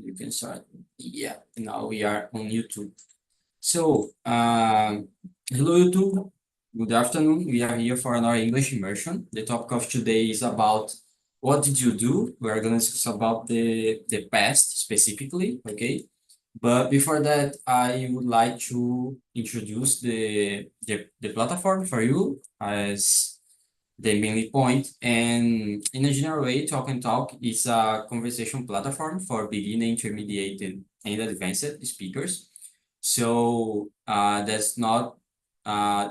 you can start. Yeah, now we are on YouTube. So, hello YouTube. Good afternoon. We are here for another English immersion. The topic of today is about what did you do? We are going to discuss about the past specifically, okay? But before that, I would like to introduce the platform for you as the mainly point. And in a general way, Talk and Talk is a conversation platform for beginner, intermediate, and advanced speakers. So that's not,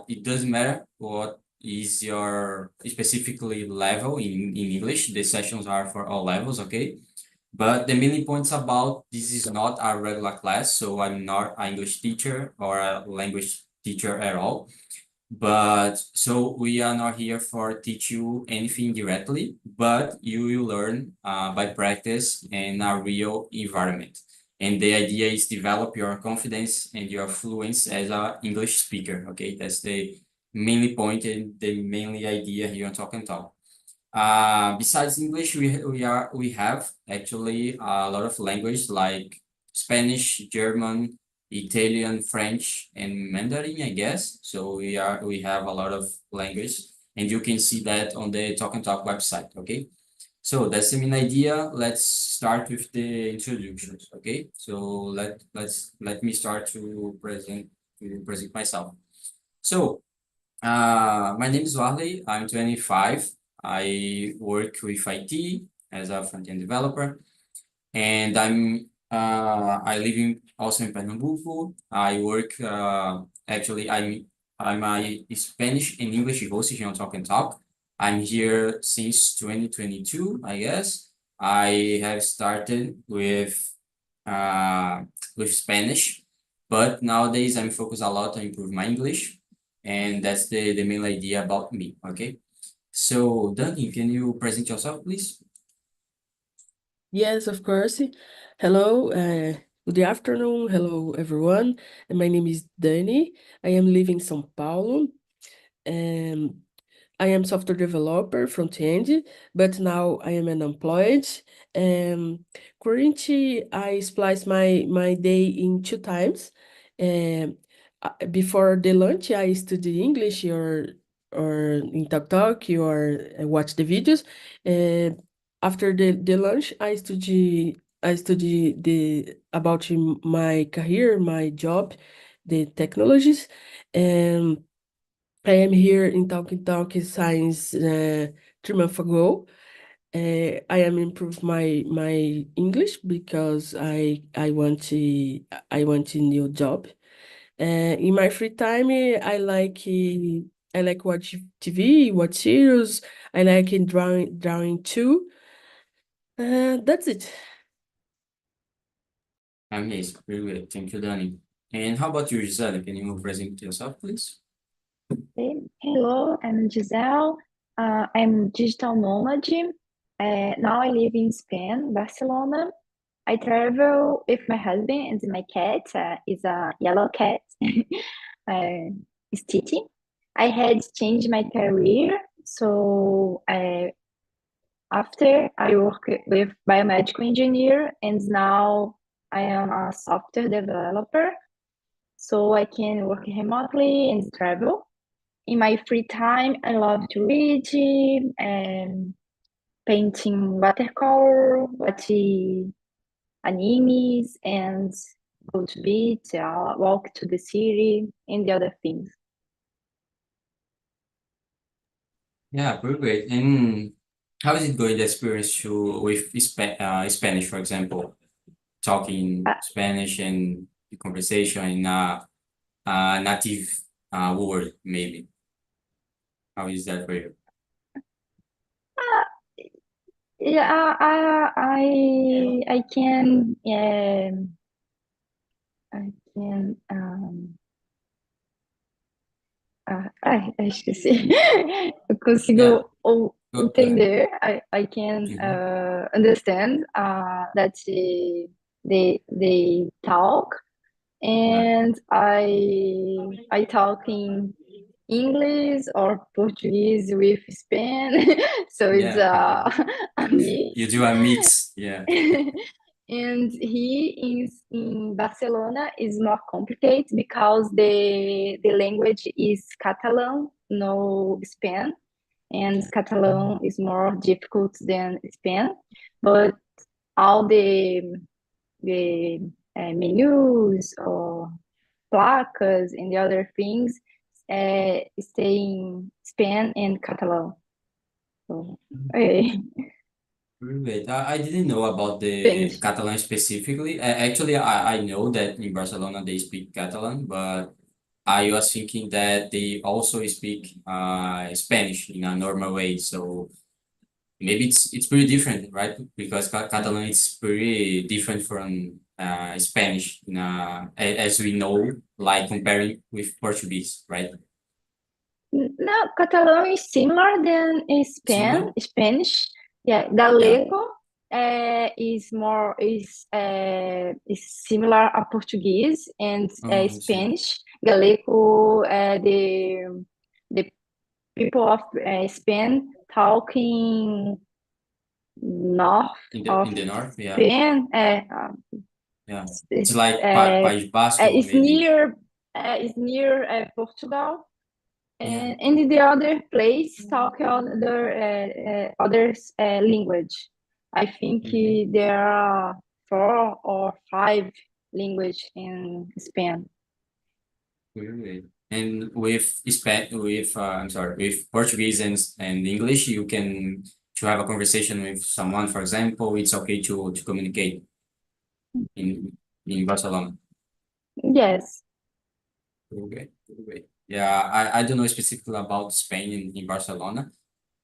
it doesn't matter what is your specifically level in English. The sessions are for all levels, okay? But the main points about this is not a regular class, so I'm not an English teacher or a language teacher at all. But so we are not here for teach you anything directly, but you will learn by practice in a real environment. And the idea is develop your confidence and your fluency as an English speaker. Okay, that's the mainly point and the mainly idea here on Talk and Talk. Besides English, we have actually a lot of language like Spanish, German, Italian, French, and Mandarin, I guess. So we have a lot of language, and you can see that on the Talk and Talk website. Okay, so that's the main idea. Let's start with the introductions. Okay, so let me start to present myself. So my name is Warley. I'm 25. I work with IT as a front-end developer, and I live also in Pernambuco. I work actually I'm a Spanish and English host here on Talk and Talk. I'm here since 2022, I guess. I have started with Spanish, but nowadays I'm focused a lot on improve my English, and that's the main idea about me. Okay. So, Dani, can you present yourself, please? Yes, of course. Hello, good afternoon. Hello, everyone. My name is Dani. I am living in São Paulo. And I am software developer front end, but now I am unemployed. Currently, I splice my day in two times. Before the lunch, I study English or in Talk Talk or watch the videos. After the lunch, I study the about my career, my job, the technologies, and I am here in Talk Science 3 months ago. I am improve my English because I want a new job. In my free time, I like watch TV, watch series. I like in drawing too. That's it. Amazing. Very good. Thank you, Dani. And how about you, Gisele? Can you present yourself, please? Hello, I'm Giselle. I'm digital nomad. Now I live in Spain, Barcelona. I travel with my husband and my cat is a yellow cat, is Titi. I had changed my career, so after I work with biomedical engineer, and now I am a software developer, so I can work remotely and travel. In my free time, I love to read and painting watercolor, watch animes, and go to beach, walk to the city, and the other things. Yeah, very great. And how is it going, the experience with Spanish, for example, talking Uh, Spanish and the conversation in a native word, maybe? How is that for you? uh, yeah, I can, I can, esqueci. Eu Yeah. consigo Go ahead. entender, I can Mhm. understand that they talk, Yeah. and I talk in English or Portuguese with Spain, so it's Yeah. a mix. You do a mix. Yeah. And he is in Barcelona is more complicated because the language is Catalan, no Spain, and Catalan is more difficult than Spain. But all the menus or placas and the other things stay in Spain and Catalan. So, okay. Great. I didn't know about the Spanish. Catalan specifically. Actually, I know that in Barcelona they speak Catalan, but I was thinking that they also speak Spanish in a normal way. So maybe it's pretty different, right? Because Catalan is pretty different from Spanish as we know, like comparing with Portuguese, right? No, Catalan is similar than Similar? Spanish. Yeah, Galego is similar to Portuguese and Oh, I see. Spanish. Galego, the people of Spain talking north of In the north, yeah. Spain. Yeah. It's like País Basco, maybe. It's near Portugal. Yeah. And the other place talk other language. I think there are 4 or 5 language in Spain. Great. And I'm sorry, with Portuguese and English, you can to have a conversation with someone, for example, it's okay to communicate in Barcelona. Yes. Okay, great. Yeah, I don't know specifically about Spain in Barcelona,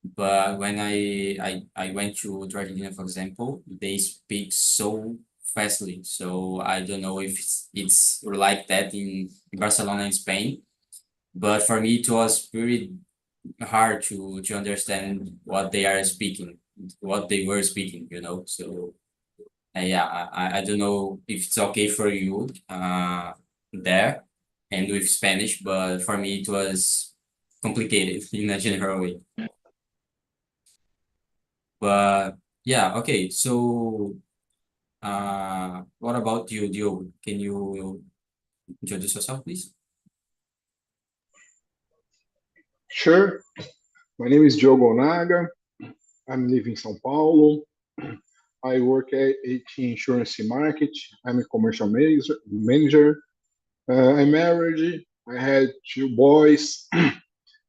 but when I went to Argentina, for example, they speak so fastly. So I don't know if it's like that in Barcelona and Spain. But for me, it was very hard to understand what they are speaking, what they were speaking, you know. So yeah, I don't know if it's okay for you there and with Spanish, but for me it was complicated in a general way. But yeah, okay. So what about you, Diogo? Can you introduce yourself, please? Sure. My name is Diogo Naga. I'm living in São Paulo. I work at AT Insurance Market. I'm a commercial manager. I'm married. I had 2 boys.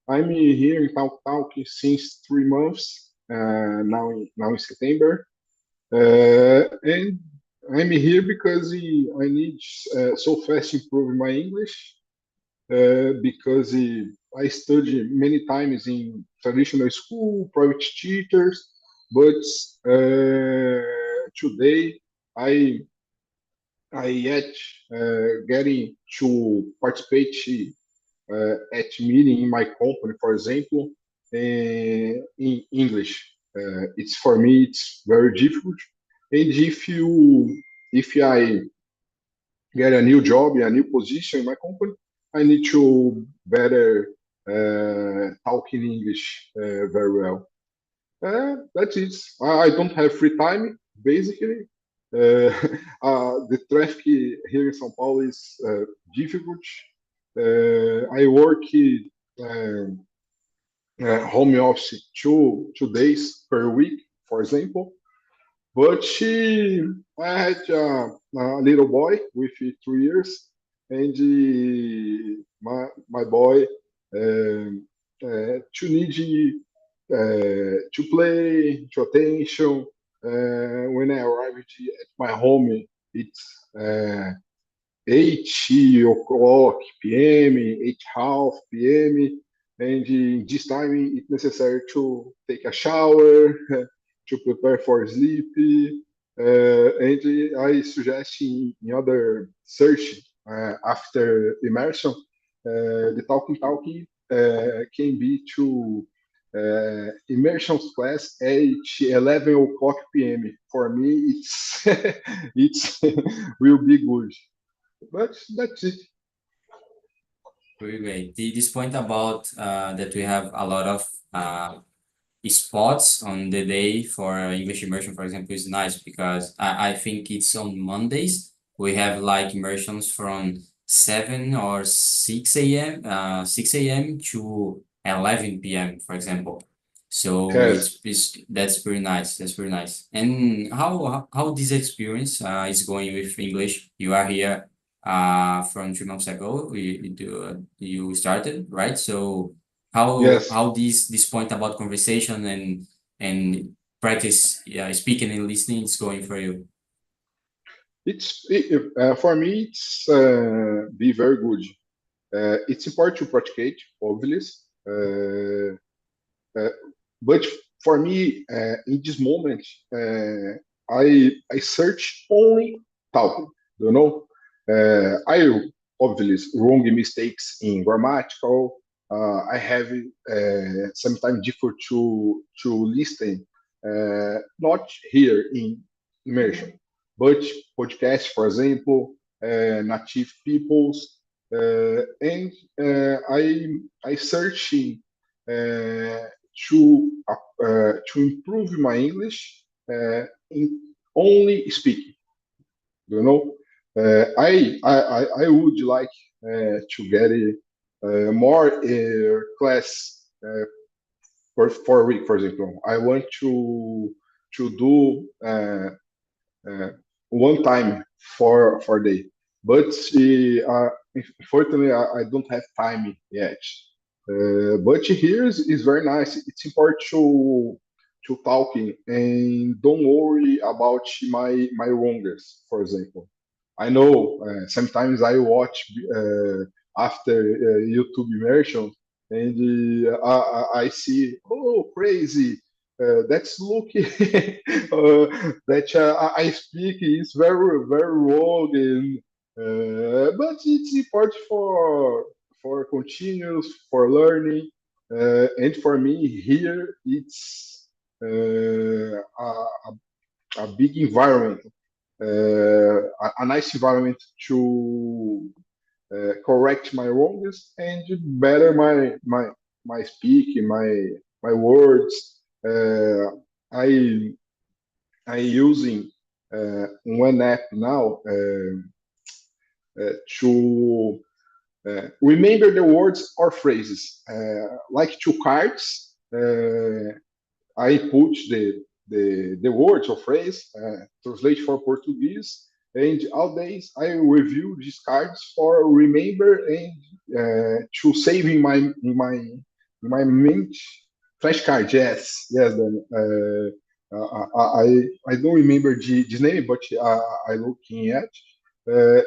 I'm here in Talk since 3 months. Now in September, and I'm here because I need so fast improve my English because I studied many times in traditional school, private teachers, but today I yet getting to participate at meeting in my company, for example, in English. It's for me it's very difficult, and if I get a new job, a new position in my company, I need to better talk in English very well. That's it. I don't have free time, basically. Uh, the traffic here in São Paulo is difficult. I work home office two days per week, for example. But I had a little boy with 3 years, and my boy to need to play, to attention. When I arrived at my home, it's 8 o'clock p.m., 8:30 p.m., and in this time it's necessary to take a shower, to prepare for sleep. And I suggest in other search after immersion, the talking can be to immersion class at 11 o'clock p.m. For me, it's will be good. But that's it. Very great. This point about that we have a lot of spots on the day for English immersion, for example, is nice because I think it's on Mondays. We have like immersions from 7 or 6 a.m. to 11 p.m., for example. So Yes, that's pretty nice. That's pretty nice. And how this experience is going with English? You are here from 3 months ago. You started, right? So yes. how this point about conversation and practice, yeah, speaking and listening is going for you? For me, it's be very good. It's important to practice, obviously. Uh, uh, but for me, in this moment, I search only talking. You know, I obviously wrong mistakes in grammatical. I have sometimes difficult to listen, not here in immersion, but podcast, for example, native peoples, and I searching to improve my English in only speaking. You know, I would like to get more class for a week, for example. I want to do one time for a day. But unfortunately, I don't have time yet. But here is very nice. It's important to talking and don't worry about my wrongs. For example, I know sometimes I watch after YouTube immersion and I see crazy. That's looking that I speak is very wrong, and but it's important for continuous for learning, and for me here it's a big environment, a nice environment to correct my wrongs and better my speaking, my words. I using one app now to remember the words or phrases, like two cards. I put the words or phrase, translate for Portuguese, and all days I review these cards for remember and to save in my mint flashcard. Yes, yes. Then I don't remember this name, but I looking at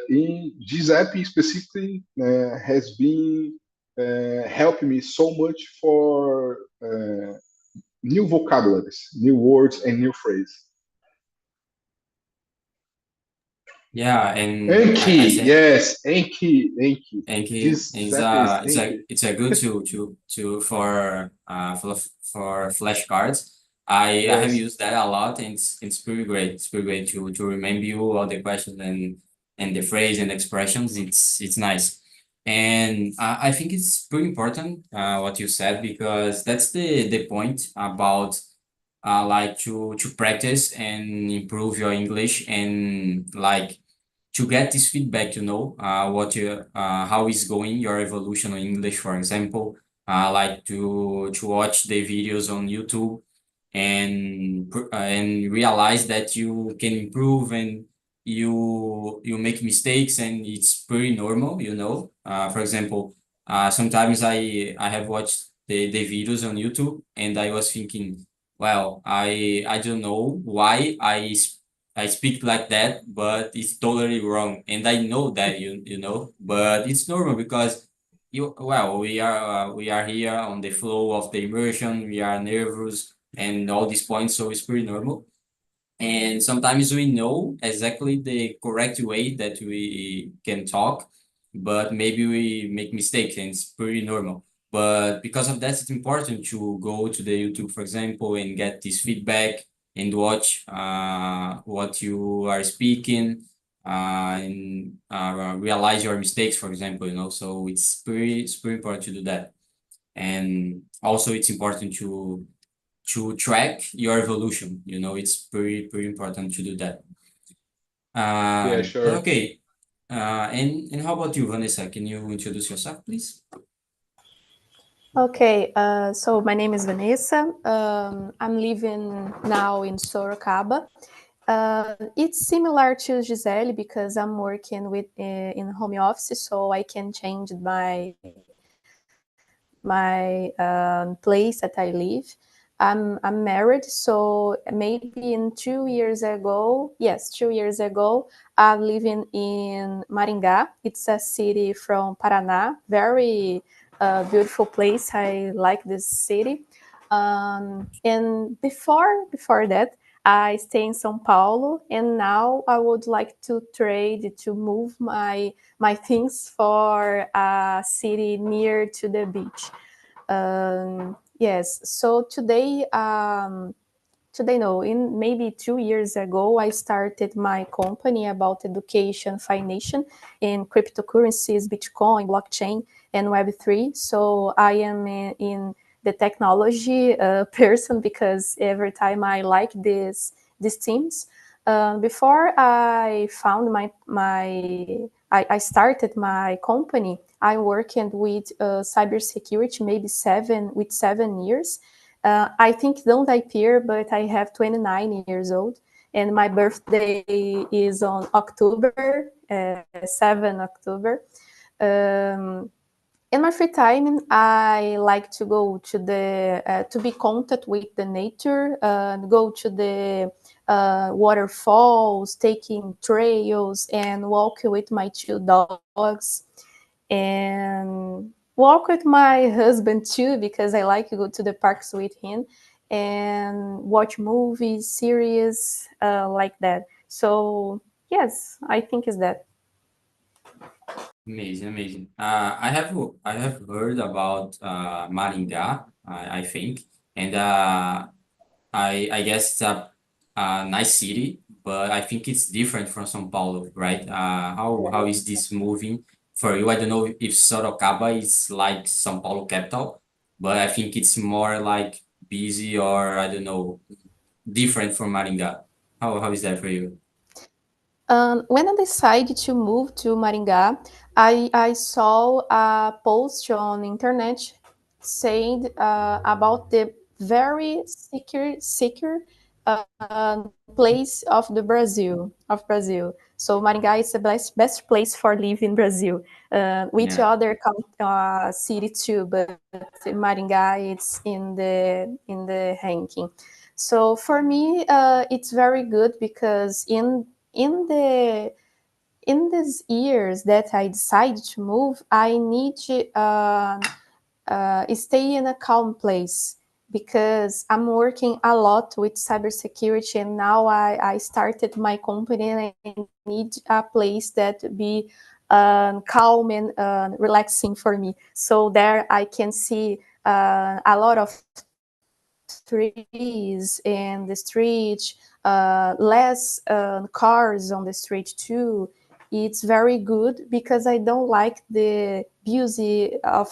in this app specifically has been helping me so much for new vocabularies, new words, and new phrases. Yeah, and I Enki, think yes, Enki, Enki. Enki This is app is Enki. it's a good to for flashcards. I have Yes, used that a lot, and it's pretty great. It's pretty great to remember you all the questions and the phrase and expressions. It's nice, and I think it's pretty important what you said because that's the point about like to practice and improve your English and like to get this feedback to know what you how is going your evolution on English, for example, like to watch the videos on YouTube and realize that you can improve and you make mistakes and it's pretty normal, you know. For example, sometimes I have watched the videos on YouTube and I was thinking, well, I don't know why I speak like that, but it's totally wrong. And I know that you know, but it's normal because we are here on the flow of the immersion, we are nervous and all these points, so it's pretty normal. And sometimes we know exactly the correct way that we can talk, but maybe we make mistakes and it's pretty normal. But because of that, it's important to go to the YouTube, for example, and get this feedback and watch what you are speaking and realize your mistakes, for example, you know. So it's pretty important to do that. And also it's important to track your evolution. You know, it's pretty important to do that. Yeah, But sure. okay. And how about you, Vanessa? Can you introduce yourself, please? Okay, so my name is Vanessa. I'm living now in Sorocaba. It's similar to Gisele because I'm working with in home office, so I can change my place that I live. I'm married, so maybe in 2 years ago, yes, 2 years ago, I'm living in Maringá. It's a city from Paraná, very beautiful place. I like this city. And before that, I stay in São Paulo, and now I would like to trade to move my things for a city near to the beach. Yes, so today no, in maybe 2 years ago, I started my company about education, financial, in cryptocurrencies, Bitcoin, blockchain, and Web3. So I am in the technology person because every time I like these teams. Before I found I started my company. I worked with cybersecurity maybe 7 years. I think don't appear, but I have 29 years old, and my birthday is on October, 7 October. In my free time, I like to go to the to be contact with the nature, go to the waterfalls, taking trails, and walk with my two dogs, and walk with my husband too because I like to go to the parks with him and watch movies, series like that. So yes, I think is that. Amazing, amazing. I have heard about Maringá, I think, and I guess it's a nice city, but I think it's different from São Paulo, right? How is this moving for you? I don't know if Sorocaba is like São Paulo capital, but I think it's more like busy or I don't know, different from Maringá. How is that for you? When I decided to move to Maringá, I saw a post on internet saying about the very secure place of the Brazil. So Maringá is the best place for live in Brazil. Which Yeah. other city too, but Maringá it's in the ranking. So for me, it's very good because in the in these years that I decided to move, I need to stay in a calm place because I'm working a lot with cybersecurity, and now I started my company, and I need a place that be calm and relaxing for me. So there I can see a lot of trees in the street, less cars on the street too. It's very good because I don't like the busy of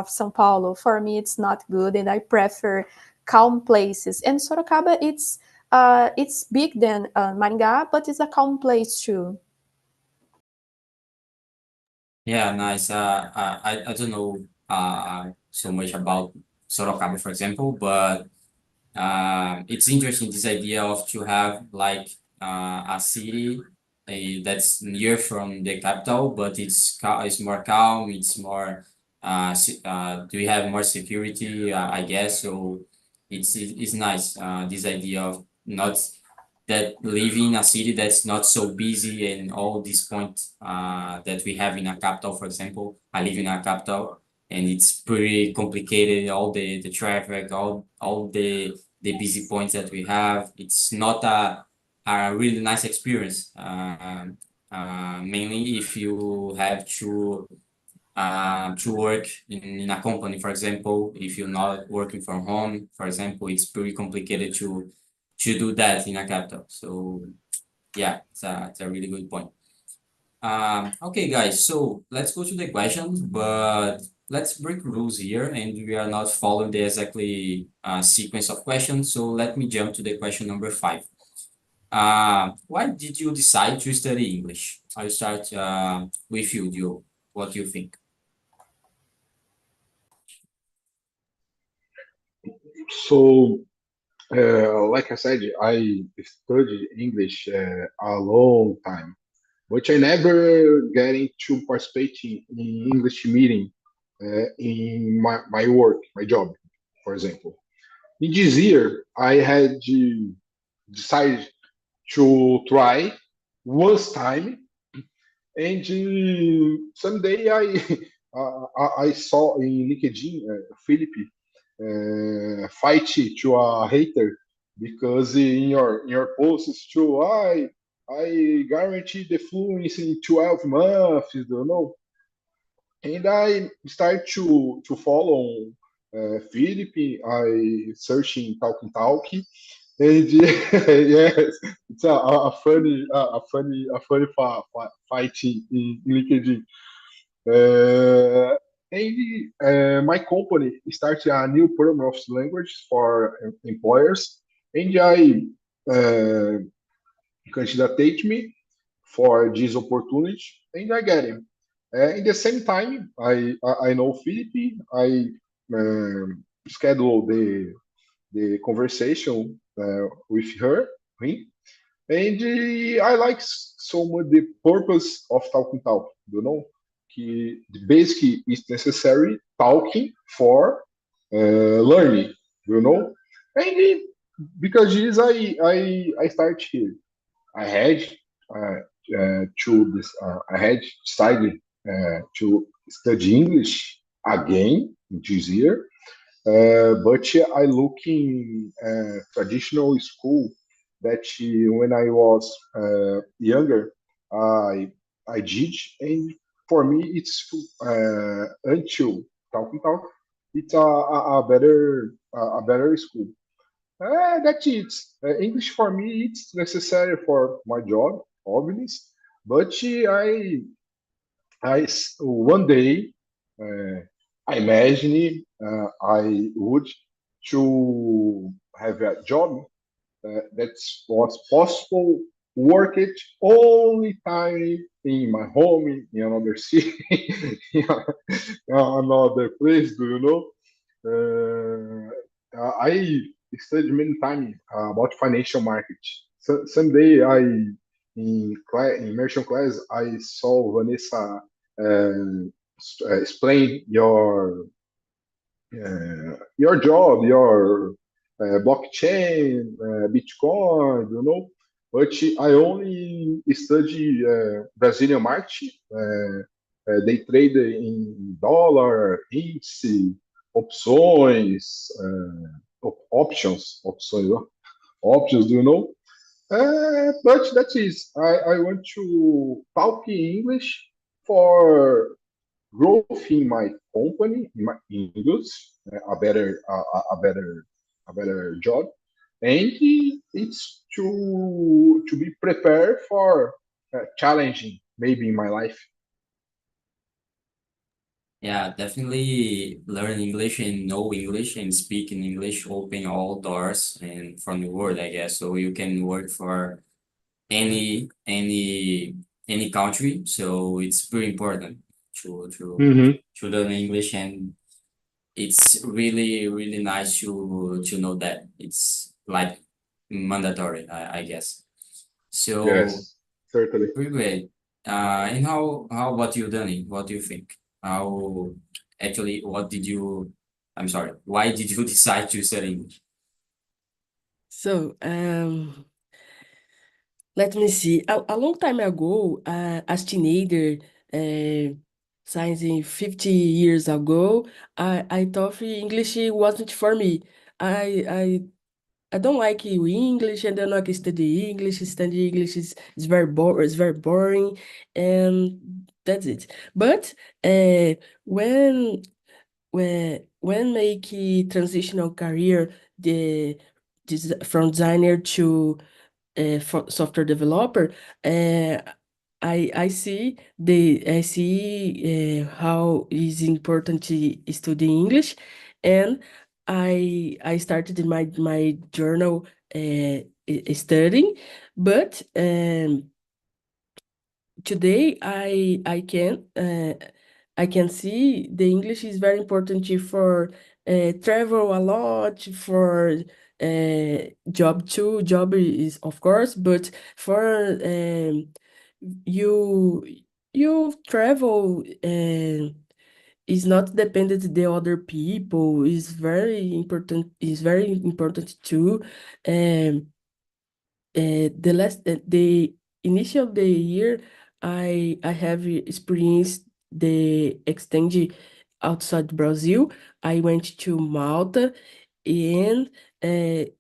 São Paulo. For me, it's not good, and I prefer calm places. And Sorocaba, it's big than Maringá, but it's a calm place too. Yeah, nice. I don't know so much about Sorocaba, for example, but it's interesting this idea of to have like a city that's near from the capital, but it's more calm. It's more do we have more security? I guess so. It's nice. This idea of not that living in a city that's not so busy and all these points that we have in a capital, for example. I live in a capital and it's pretty complicated, all the traffic, all the busy points that we have. It's not a really nice experience. Mainly if you have to work in a company, for example, if you're not working from home, for example, it's pretty complicated to do that in a capital. So yeah, it's a really good point. Okay, guys, so let's go to the questions, but let's break rules here, and we are not following the exactly sequence of questions. So let me jump to the question number 5. Why did you decide to study English? I'll start with you, Joe. What do you think? So, like I said, I studied English a long time, but I never get into participating in English meeting in my work, my job, for example. In this year, I had decided to try once time, and someday I I saw in LinkedIn Philip fight to a hater because in your posts too, I guarantee the fluency in 12 months, you know. And I start to follow Philip. I searching talkie, and yes, it's a funny fight in LinkedIn. Uh, and my company started a new program of language for employers, and I uh, candidate me for this opportunity, and I get him. In the same time, I know Philip. I schedule the conversation with him, and I like so much the purpose of talking talk. You know, basically it's necessary talking for learning. You know, and because this I start here. I had I had decided to study English again this year, but I look in traditional school that when I was younger, I did, and for me it's until talk, it's a better school. That's it. English for me it's necessary for my job, obviously, but one day uh, I imagine I would to have a job that was possible work it only time in my home in another city in another place, do you know? I studied many times about financial market. So someday in immersion class I saw Vanessa explain your job, your blockchain, Bitcoin, you know. But I only study Brazilian market. They trade in dollar, índice, opções, opções, options, do you know? But that is, I want to talk in English for growth in my company, in my English, a better job, and it's to be prepared for challenging maybe in my life. Yeah, definitely learn English and know English and speak in English open all doors and from the world, I guess. So you can work for any any any country. So it's very important to to Mm-hmm. to learn English, and it's really nice to know that it's like mandatory, I guess. So Yes, certainly. pretty great. And how about you, Danny? What do you think? How actually what did you I'm sorry, why did you decide to study English? So, let me see. A long time ago, as teenager, uh, since 50 years ago, I thought English wasn't for me. I I I don't like English, and then I can study English. Study English is very it's very boring, and that's it. But when make a transitional career, from designer to software developer, uh, I see how is important to study English, and I started my journal studying, but today I can see the English is very important for travel a lot, for job too. Job is of course, but for you you travel is not dependent the other people is very important, is very important too. um the initial the year I have experienced the exchange outside Brazil. I went to Malta, and it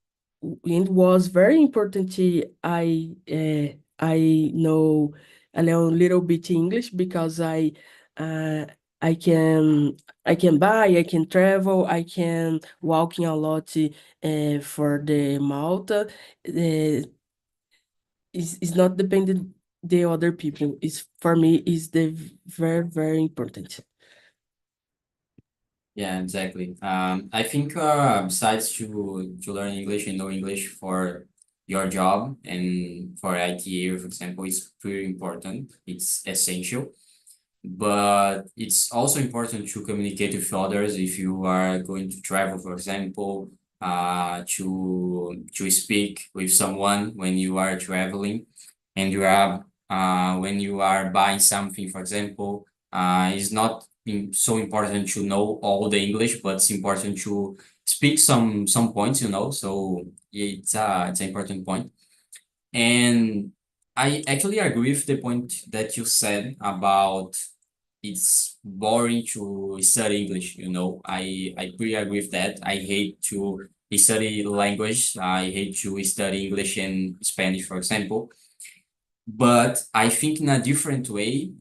was very important. I know a little bit English because uh, I can I can buy, I can travel, I can walking a lot for the Malta. Uh, is not dependent the other people. Is for me is the very very important. Yeah, exactly. I think besides to learn English and know English for your job and for IT area, for example, it's pretty important. It's essential. But it's also important to communicate with others if you are going to travel, for example, to speak with someone when you are traveling, and you are when you are buying something, for example, it's not so important to know all the English, but it's important to speak some points, you know. So it's an important point. And I actually agree with the point that you said about it's boring to study English, you know. I pretty agree with that. I hate to study language. I hate to study English and Spanish, for example. But I think in a different way,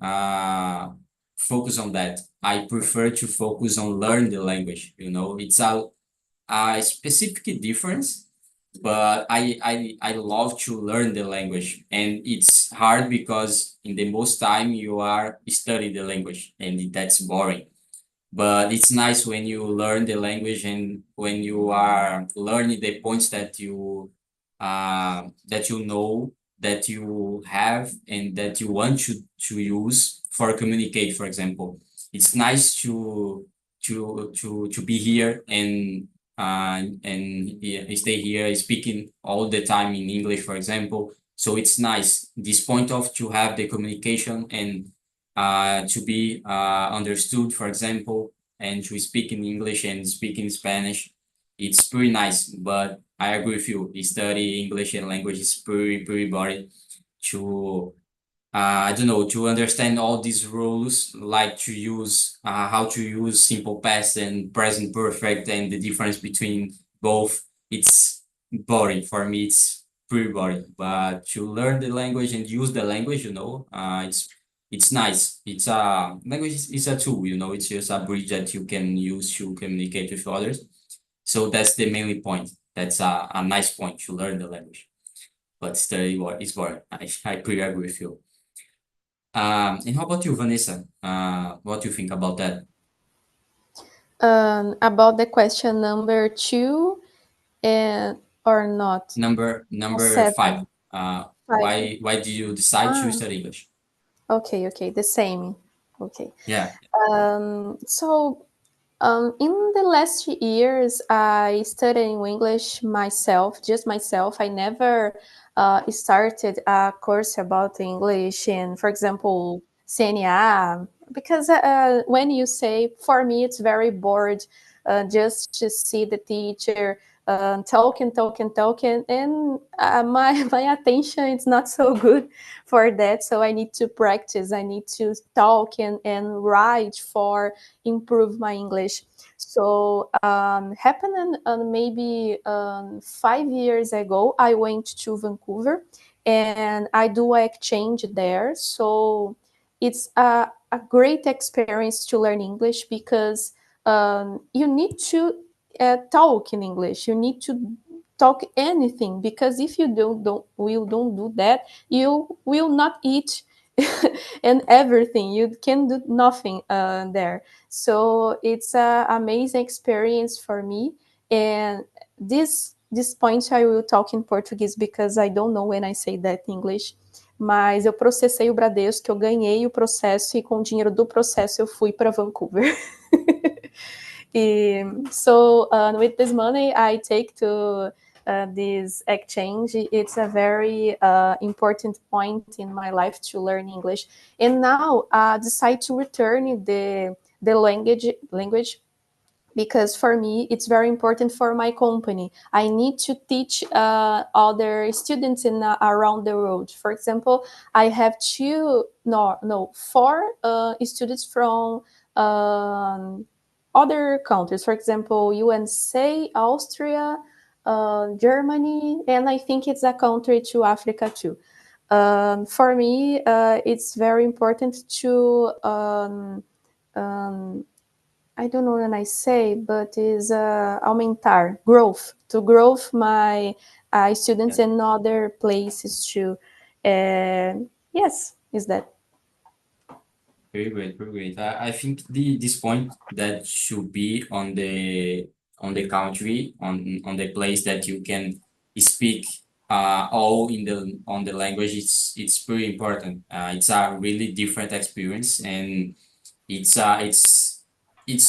focus on that. I prefer to focus on learn the language, you know. It's a specific difference, but I love to learn the language, and it's hard because in the most time you are study the language and that's boring. But it's nice when you learn the language and when you are learning the points that you know, that you have, and that you want to use for communicate, for example. It's nice to be here and stay here speaking all the time in English, for example. So it's nice this point of to have the communication and to be understood, for example, and to speak in English and speak in Spanish. It's pretty nice, but I agree with you. Study English and language is pretty boring to I don't know, to understand all these rules, like to use how to use simple past and present perfect and the difference between both. It's boring for me. It's pretty boring. But to learn the language and use the language, you know, it's nice. It's a language is a tool, you know. It's just a bridge that you can use to communicate with others. So that's the mainly point. That's a nice point to learn the language. But study what is boring. I pretty agree with you. And how about you, Vanessa? What do you think about that? About the question number two, and or not, Number five. seven, five. Why did you decide to Ah, study English? okay, the same. Okay. Yeah, So in the last years, I studied English myself, just myself. I never started a course about English and, for example, CNA, because when you say, for me, it's very bored just to see the teacher talking, and my my attention is not so good for that. So I need to practice. I need to talk and write for improve my English. So happened maybe 5 years ago, I went to Vancouver and I do an exchange there. So it's a great experience to learn English because you need to talk in English. You need to talk anything because if you don't do that, you will not eat and everything. You can do nothing there. So it's an amazing experience for me. And this point I will talk in Portuguese because I don't know when I say that in English. Mas eu processei o Bradesco, eu ganhei o processo e com o dinheiro do processo eu fui para Vancouver. So with this money I take to this exchange. It's a very important point in my life to learn English. And now I decide to return the language because for me it's very important for my company. I need to teach other students in around the world. For example, I have four students from other countries. For example, USA, Austria, Germany, and I think it's a country to Africa too. For me, it's very important to I don't know when I say, but is aumentar, growth, to growth my students in other places too. Yes, is that. Very great, very great. I think this point that should be on the country, on the place that you can speak all in the on the language. It's pretty important. It's a really different experience, and it's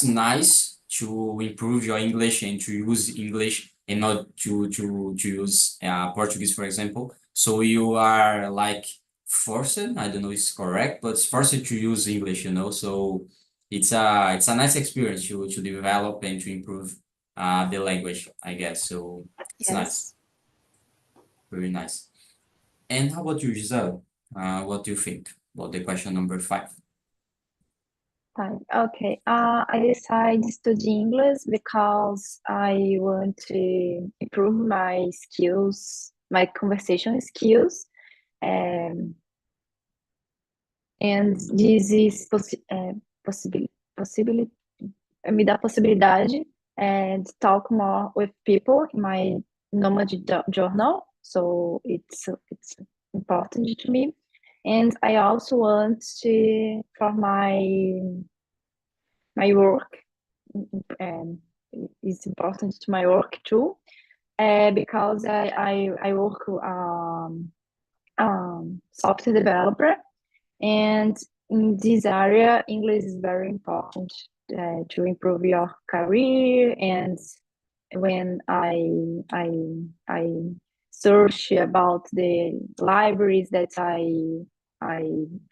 nice to improve your English and to use English and not to use Portuguese, for example. So you are like forced, I don't know if it's correct, but it's forced to use English, you know. So it's a nice experience to develop and to improve the language, I guess. So it's nice, Yes. very nice. And how about you, Giselle? What do you think about the question number 5? Fine. Okay. I decided to study English because I want to improve my skills, my conversation skills, and this is me dá a possibilidade de talk more with people in my nomad journal. So it's important to me, and I also want to for my work, and it's important to my work too, because I work software developer, and in this area, English is very important to improve your career. And when I search about the libraries that I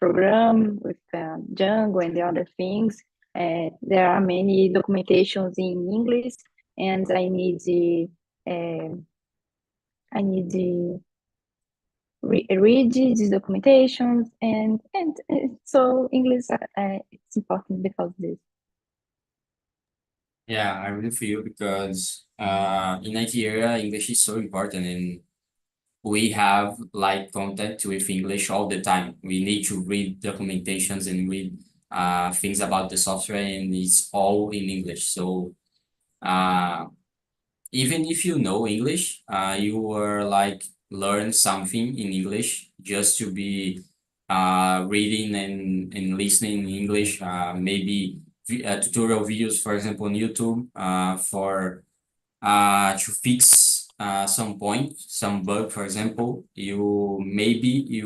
program with Django and the other things, there are many documentations in English, and I need to read these documentations, and so English it's important because this. Yeah, I really feel because in Nigeria, English is so important, and we have like contact with English all the time. We need to read documentations and read things about the software, and it's all in English. So uh, even if you know English, you are like learn something in English just to be reading and listening in English. Maybe tutorial videos, for example, on YouTube for to fix some point, some bug, for example, you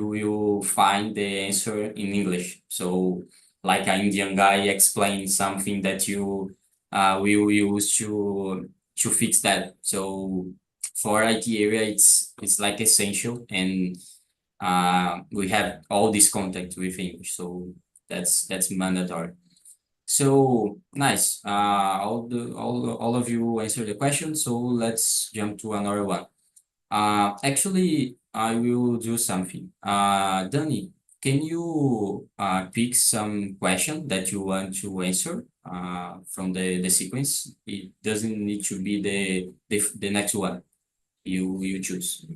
will find the answer in English. So like an Indian guy explains something that you will use to fix that. So for IT area, it's like essential, and we have all this contact with English. So that's mandatory. So nice. All of you answered the question. So let's jump to another one. Actually, I will do something. Danny, can you pick some question that you want to answer from the sequence? It doesn't need to be the next one. You choose.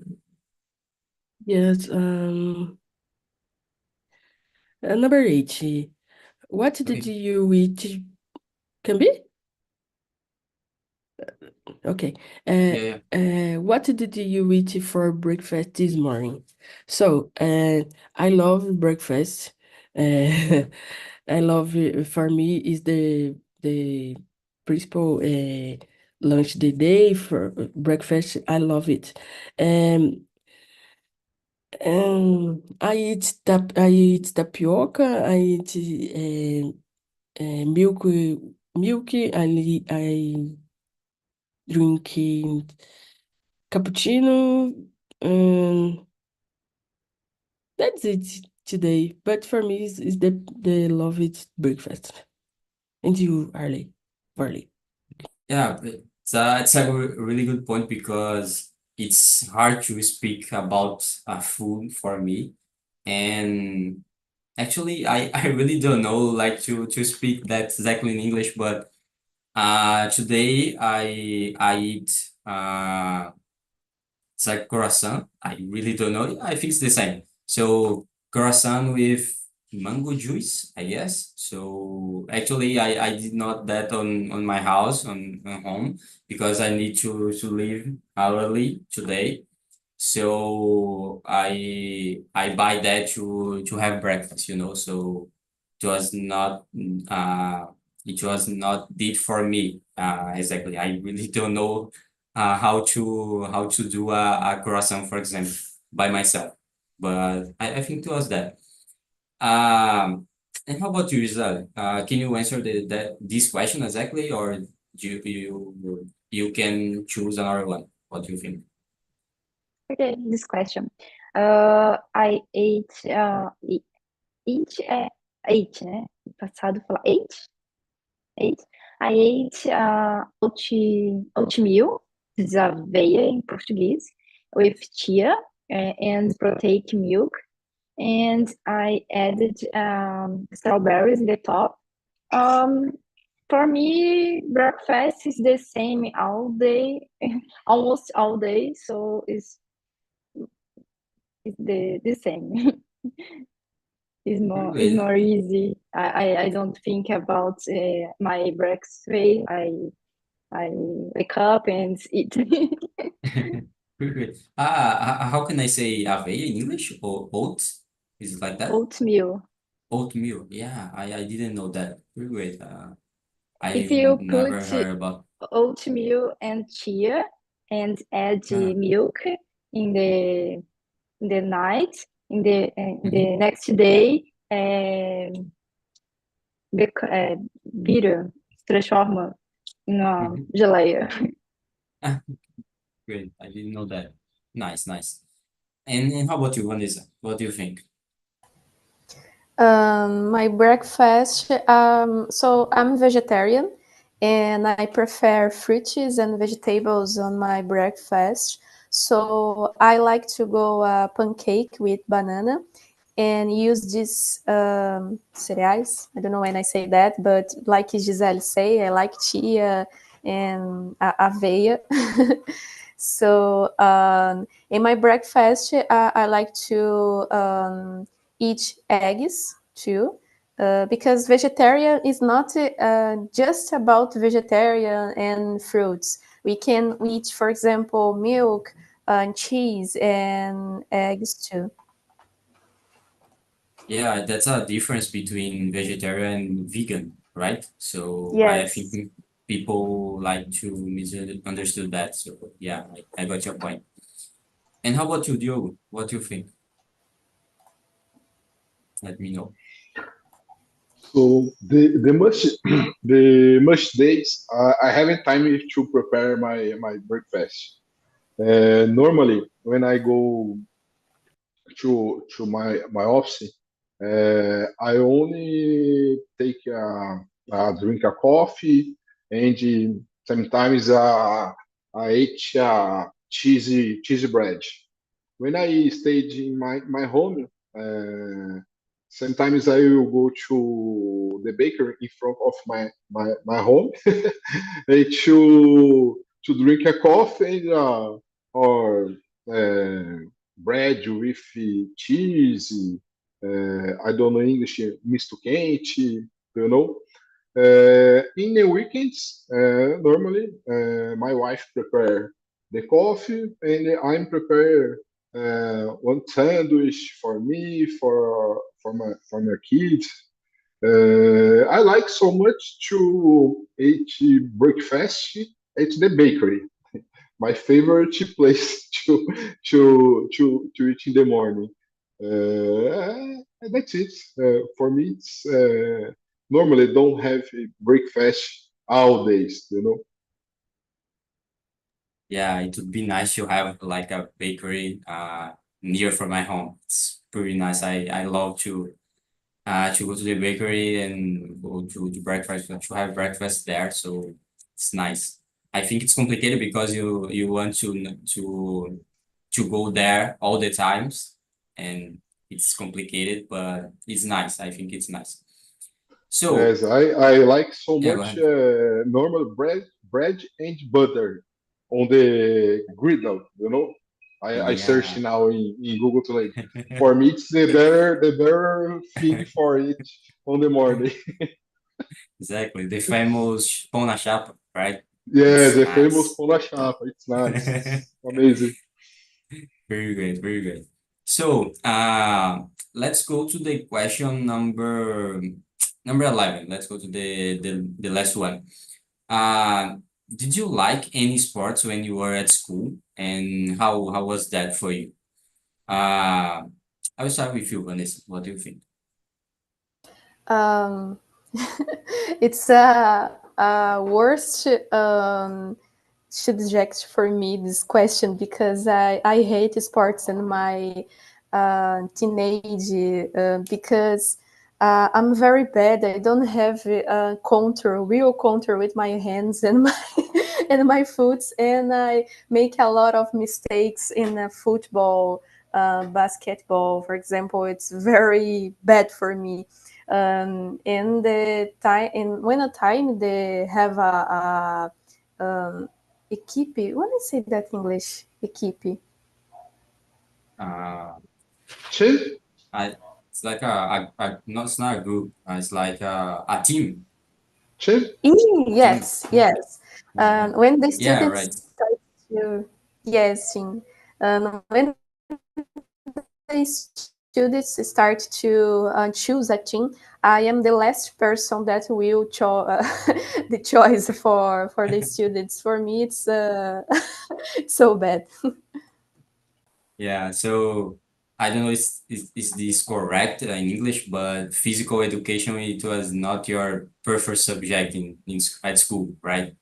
Yes. Number 8. What did Okay. you eat? Can be? Okay. Yeah, yeah. What did you eat for breakfast this morning? So, I love breakfast. I love for me is the principal lunch the day for breakfast. I love it. Um, I eat tapioca. I eat milk. Milk. I drink cappuccino. Um, that's it today. But for me, is the love it breakfast. And you, Arlie, Varley. Yeah, it's a really good point because it's hard to speak about food for me. And actually, I really don't know like to speak that exactly in English, but today I eat it's like croissant. I really don't know. I think it's the same. So croissant with mango juice, I guess. So actually, I did not that on my house on home because I need to leave early today. So I buy that to have breakfast, you know. So it was not uh it was not did for me exactly. I really don't know how to do a croissant, for example, by myself. But I think it was that. And how about you, Giselle? Can you answer this question exactly, or you can choose another one? What do you think? Okay, this question. I ate, eat é ate, né? Passado fala ate? Ate. I ate oatmeal, this is aveia in Portuguese, with chia and proteic milk, and I added strawberries in the top. For me, breakfast is the same all day, almost all day, so it's the same. It's Really? more easy. I don't think about my breakfast. I wake up and eat. Great. How can I say aveia in English or oats? Is it like that? Oatmeal. Oatmeal. Yeah, I didn't know that. Very great. If I've you never put heard about. oatmeal and chia and add Yeah. milk in the night, in Mhm. the next day, vira, se transforma em uma Mhm. geleia. Ah, great. I didn't know that. Nice, nice. And how about you, Vanessa? What do you think? My breakfast. So I'm vegetarian, and I prefer fruits and vegetables on my breakfast. So I like to go pancake with banana and use these cereals. I don't know when I say that, but like Gisele say, I like chia and aveia. So in my breakfast, I like to eat eggs too. Because vegetarian is not just about vegetarian and fruits. We can eat, for example, milk and cheese and eggs too. Yeah, that's a difference between vegetarian and vegan, right? So I think Yes. people like to misunderstood that. So yeah, I got your point. And how about you, Diogo? What do you think? Let me know. So the much the much days I haven't time to prepare my breakfast. Normally when I go to my office, I only take a drink of coffee and sometimes I eat cheesy bread. When I stayed in my home, sometimes I will go to the bakery in front of my home to drink a coffee and, or uh, bread with cheese. I don't know English, misto quente, you know. In the weekends, normally my wife prepare the coffee, and I'm prepare one sandwich for me, for my kids. I like so much to eat breakfast at the bakery. My favorite place to eat in the morning. That's it. For me, it's normally don't have a breakfast all days. Yeah, it would be nice to have like a bakery near from my home. It's pretty nice. I love to go to the bakery and go to breakfast to have breakfast there. So it's nice. I think it's complicated because you want to go there all the times, and it's complicated, but it's nice. I think it's nice. So Yes, I like so yeah, go much ahead. normal bread and butter on the griddle. I search Yeah, now in Google Translate. For me, it's the better thing for it on the morning. exactly. The famous pão na chapa, right? Yeah, It's the famous nice. pão na chapa. It's nice. It's amazing. Very good, very good. So, let's go to the question number 11. Let's go to the last one. Uh, did you like any sports when you were at school, and how was that for you? Uh, I will start with you, Vanessa. What do you think? Um, it's a worst subject for me, this question, because I hate sports in my teenage, because I'm very bad. I don't have a real control with my hands and my and my foot, and I make a lot of mistakes in football, basketball, for example. It's very bad for me. In the time, in when a time they have a equipe. What do I say that in English? Equipe. Uh, Che? I it's like no, it's not a group. It's like a team. Che? Team. Yes, yes. Yeah. When the Yeah, students right. start to, yes, sim. When the students start to choose a team, I am the last person that will the choice for the students. For me, it's so bad. Yeah, so I don't know is this correct in English, but physical education it was not your preferred subject at school, right?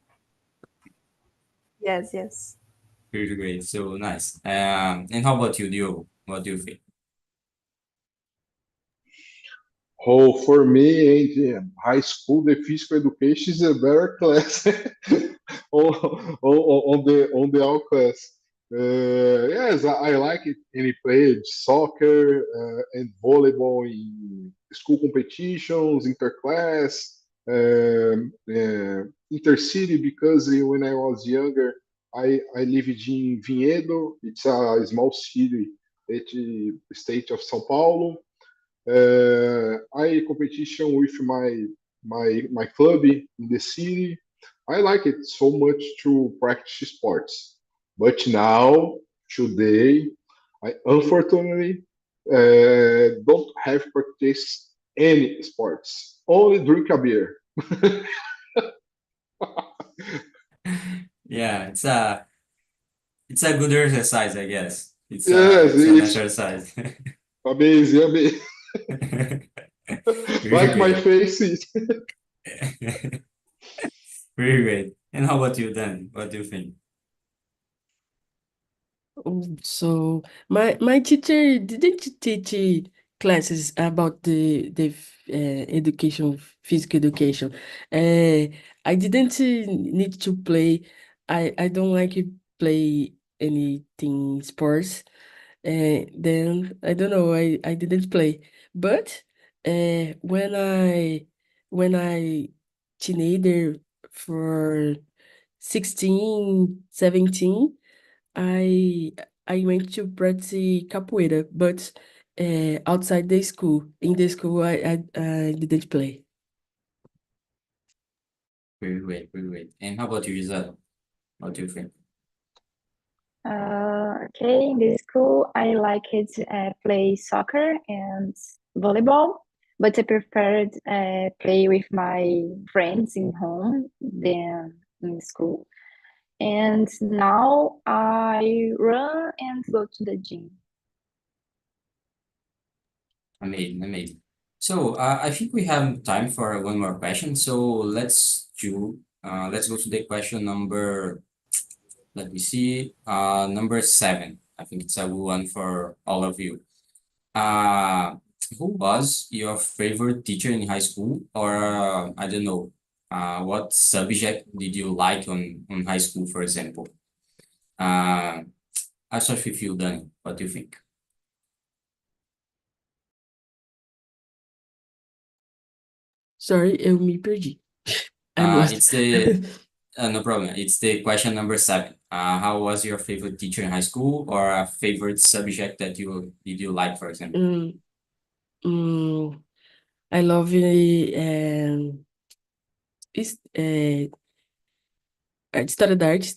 Yes, yes. Pretty great, so nice. And how about you, Dio? What do you think? Oh, for me, in high school, the physical education is a better class on the all class. Yes, I like it. And he played soccer and volleyball in school competitions, interclass, intercity. Because when I was younger, I lived in Vinhedo. It's a small city at the state of São Paulo. I competition with my club in the city. I like it so much to practice sports. But now, today, I unfortunately don't have practice any sports. Only drink a beer. Yeah, it's a good exercise, I guess. It's a Yes, it's an it's exercise. amazing, amazing. Very Like my great. face is. Very great. And how about you then? What do you think? So my teacher didn't teach classes about the education, physical education. Uh, I didn't need to play. I don't like to play anything sports. Then I don't know. I didn't play. But when I teenager for 16, 17. I I went to practice capoeira, but outside the school. In the school, I didn't play. Very great, very great. And how about you, Giselle? What do you think? Okay, in the school, I like it play soccer and volleyball, but I preferred play with my friends in home than in school. And now I run and go to the gym. Amazing, amazing. So I think we have time for one more question. So let's go to the question number, let me see, number 7. I think it's a good one for all of you. Uh, who was your favorite teacher in high school? Or I don't know, what subject did you like on high school, for example? I start with you, Dani. What do you think? Sorry, eu me perdi. I'm lost. It's the no problem. It's the question number 7. How was your favorite teacher in high school, or a favorite subject that you like, for example? Mm, mm, I love is, História da Arte,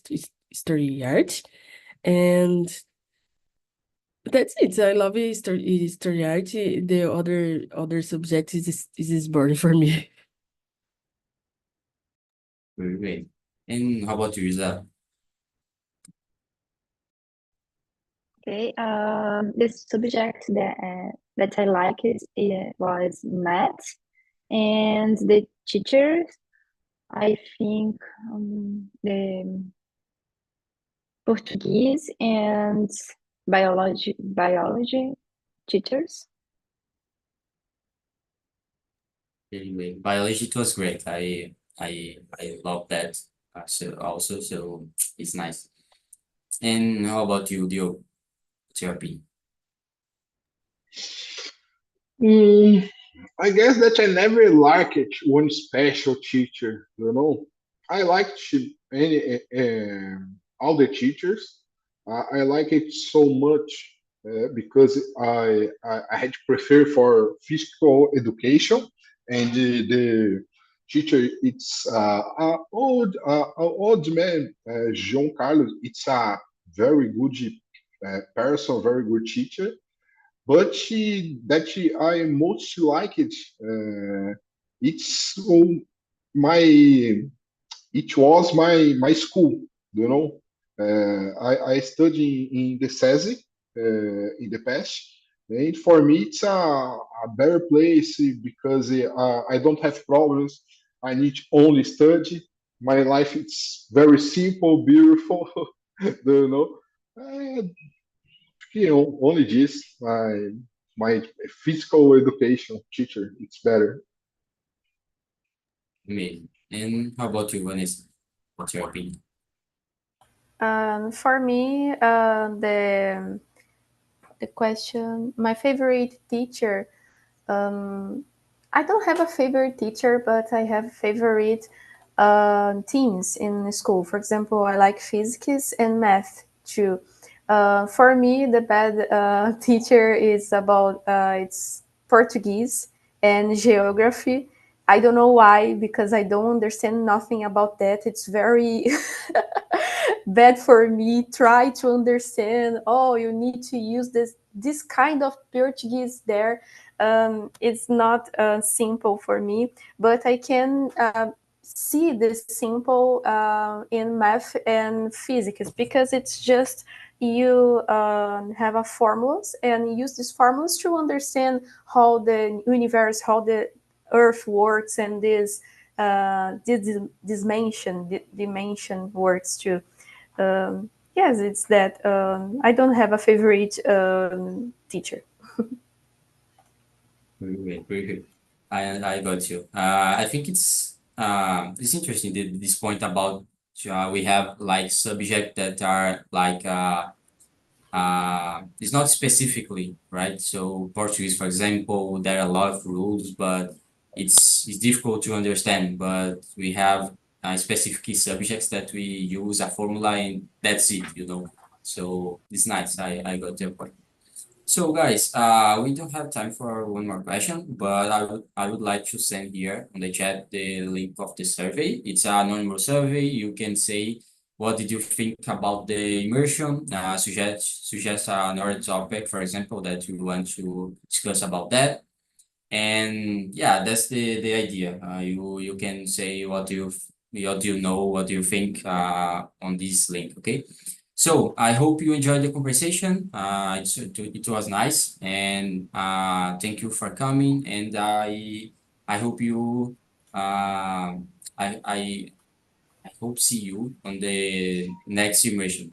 History Art, and that's it. I love history art. The other subject is boring for me. Very great. And how about you, Giselle? Okay, the subject that I liked was math, and the teachers, I think the Portuguese and biology teachers. Very great. Biology, it was great. I love that. So it's nice. And how about you, Dio? What's your opinion? Mm, I guess that I never liked one special teacher. I liked all the teachers. I like it so much because I had to prefer for physical education, and the teacher it's old man João Carlos. It's a very good person, very good teacher, but I most like it. It's my it was my school. You know, I studied in the SESI in the past, and for me it's a better place because I don't have problems. I need only study. My life it's very simple, beautiful. You know, uh, only this. My physical education teacher, it's better. Me. And how about you, Vanessa? What's your opinion? For me, the question, my favorite teacher. I don't have a favorite teacher, but I have favorite teams in school. For example, I like physics and math too. For me, the bad teacher is about it's Portuguese and geography. I don't know why, because I don't understand nothing about that. It's very bad for me. Try to understand. Oh, you need to use this kind of Portuguese there. It's not simple for me, but I can see this simple in math and physics, because it's just you have a formulas and use these formulas to understand how the universe, how the earth works, and this dimension works too. Yes, it's that. I don't have a favorite teacher. Very good, very good. I got you. I think it's interesting this point about we have like subject that are like it's not specifically right. So Portuguese, for example, there are a lot of rules, but it's difficult to understand. But we have specific subjects that we use a formula and that's it. So it's nice. I got your point. So guys, we don't have time for one more question, but I would like to send here on the chat the link of the survey. It's a normal survey. You can say what did you think about the immersion? Suggest another topic, for example, that you want to discuss about that. And yeah, that's the idea. You can say what do you know, what do you think on this link, okay? So I hope you enjoyed the conversation. It was nice, and thank you for coming. And I hope you I I I hope see you on the next immersion.